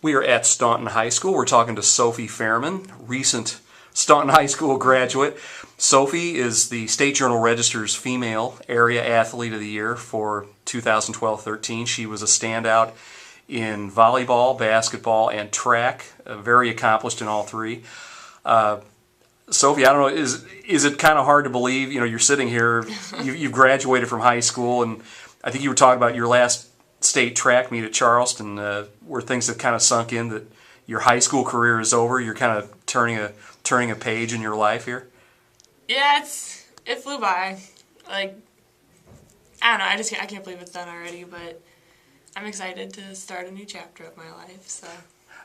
We are at Staunton High School. We're talking to Sophie Fairman, recent Staunton High School graduate. Sophie is the State Journal Register's Female Area Athlete of the Year for 2012-13. She was a standout in volleyball, basketball, and track. Very accomplished in all three. Sophie, I don't know, is it kind of hard to believe, you're sitting here, you've graduated from high school, and I think you were talking about your last state track meet at Charleston, where things have kind of sunk in that your high school career is over. You're kind of turning a page in your life here. Yeah, it flew by. Like, I don't know, I can't believe it's done already, but I'm excited to start a new chapter of my life. So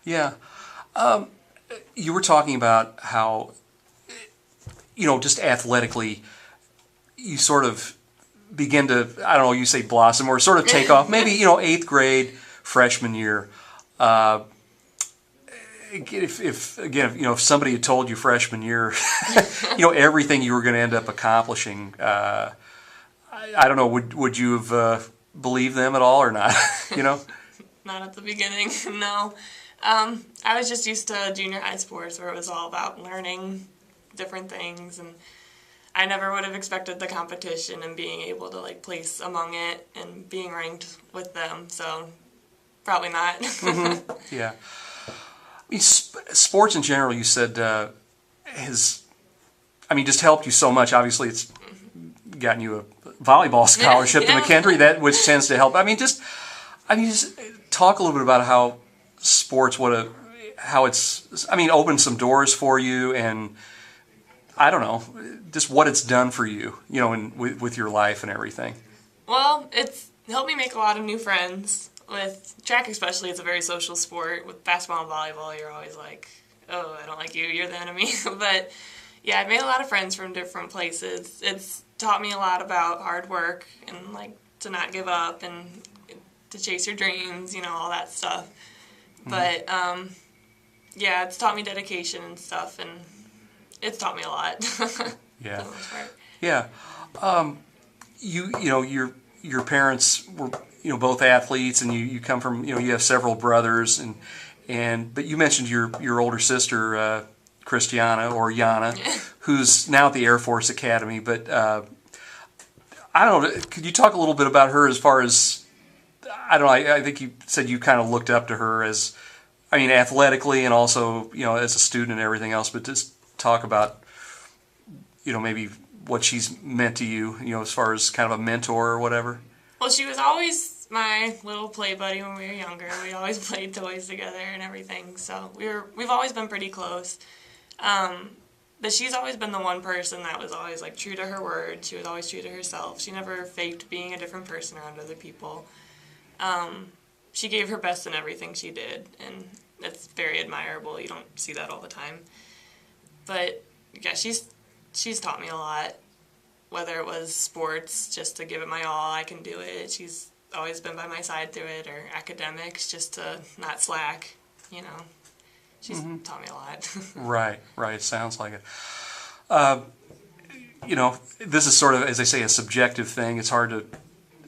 yeah, you were talking about how, just athletically, you sort of begin to, I don't know, you say blossom or sort of take off. Maybe, 8th grade, freshman year. If somebody had told you freshman year, everything you were going to end up accomplishing, I don't know, would you have believed them at all or not? Not at the beginning, no. I was just used to junior high sports where it was all about learning different things, and I never would have expected the competition and being able to place among it and being ranked with them, so probably not. Mm-hmm. Yeah. I mean, sports in general, you said, has just helped you so much. Obviously, it's gotten you a volleyball scholarship to McKendree, which tends to help. Just talk a little bit about how sports, opened some doors for you, and I don't know, just what it's done for you, with your life and everything. Well, it's helped me make a lot of new friends. With track especially, it's a very social sport. With basketball and volleyball, you're always like, oh, I don't like you, you're the enemy. But yeah, I've made a lot of friends from different places. It's taught me a lot about hard work and to not give up and to chase your dreams, all that stuff. Mm-hmm. But yeah, it's taught me dedication and stuff, and it's taught me a lot. Yeah. For the most part. Yeah. Your parents were both athletes, and you come from you have several brothers, but you mentioned your older sister Christiana or Yana, who's now at the Air Force Academy. But I don't know. Could you talk a little bit about her as far as I don't know? I think you said you kind of looked up to her as athletically and also as a student and everything else. But just talk about maybe what she's meant to you, as far as kind of a mentor or whatever. Well, she was always my little play buddy when we were younger. We always played toys together and everything, so we've always been pretty close. But she's always been the one person that was always true to her word. She was always true to herself. She never faked being a different person around other people. She gave her best in everything she did, and that's very admirable. You don't see that all the time. But yeah, she's taught me a lot. Whether it was sports, just to give it my all, I can do it. She's always been by my side through it, or academics, just to not slack, She's taught me a lot. Right. Sounds like it. This is sort of, as I say, a subjective thing. It's hard to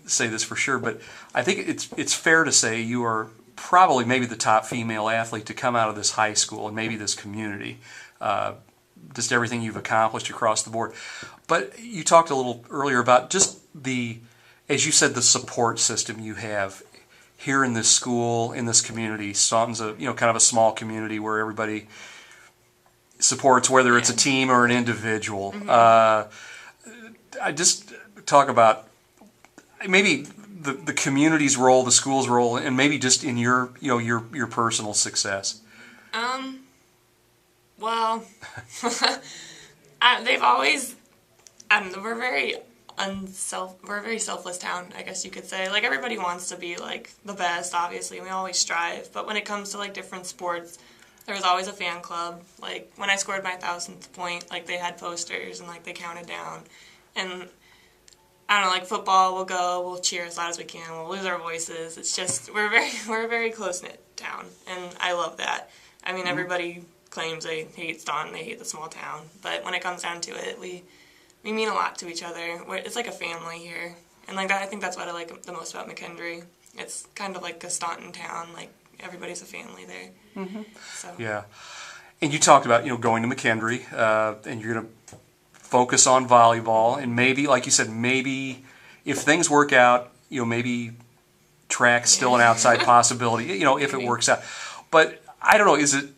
say this for sure, but I think it's fair to say you are probably maybe the top female athlete to come out of this high school and maybe this community. Just everything you've accomplished across the board. But you talked a little earlier about just as you said, the support system you have here in this school, in this community. Staunton's a kind of a small community where everybody supports, whether it's a team or an individual. Mm-hmm. I just talk about maybe the community's role, the school's role, and maybe just in your your personal success. Well, they've always. We're a very selfless town, I guess you could say. Everybody wants to be the best, obviously, and we always strive. But when it comes to different sports, there was always a fan club. When I scored my 1,000th point, they had posters and they counted down. And I don't know, football, we'll cheer as loud as we can, we'll lose our voices. It's just we're a very close knit town, and I love that. Everybody claims they hate Staunton, they hate the small town, but when it comes down to it, we mean a lot to each other. It's like a family here. And I think that's what I like the most about McKendree. It's kind of like a Staunton town. everybody's a family there. So Yeah. And you talked about, going to McKendree, and you're going to focus on volleyball, and maybe, like you said, maybe if things work out, maybe track's still an outside possibility, if it works out. But I don't know, is it,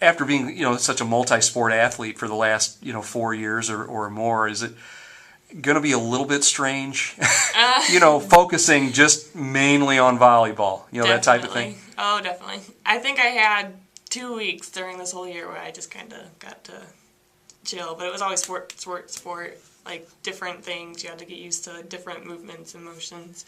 after being, such a multi-sport athlete for the last, 4 years or more, is it going to be a little bit strange, focusing just mainly on volleyball, that type of thing? Oh, definitely. I think I had 2 weeks during this whole year where I just kind of got to chill, but it was always sport, like different things. You had to get used to different movements and motions.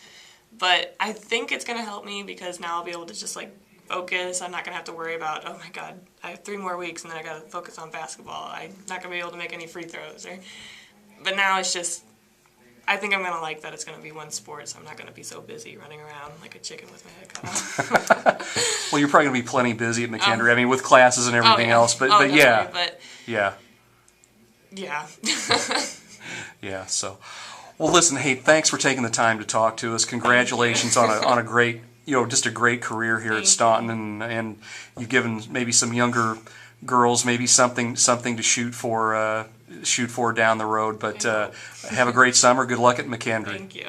But I think it's going to help me because now I'll be able to just like focus. I'm not going to have to worry about, oh my God, I have 3 more weeks and then I got to focus on basketball. I'm not going to be able to make any free throws. But now it's just, I think I'm going to like that it's going to be one sport, so I'm not going to be so busy running around like a chicken with my head cut off. Well, you're probably going to be plenty busy at McKendree. I mean, with classes and everything else. But yeah. Yeah. Yeah. Yeah. So, well, listen. Hey, thanks for taking the time to talk to us. Congratulations on a great, just a great career here at Staunton, and you've given maybe some younger girls maybe something to shoot for down the road. But have a great summer. Good luck at McKendree. Thank you.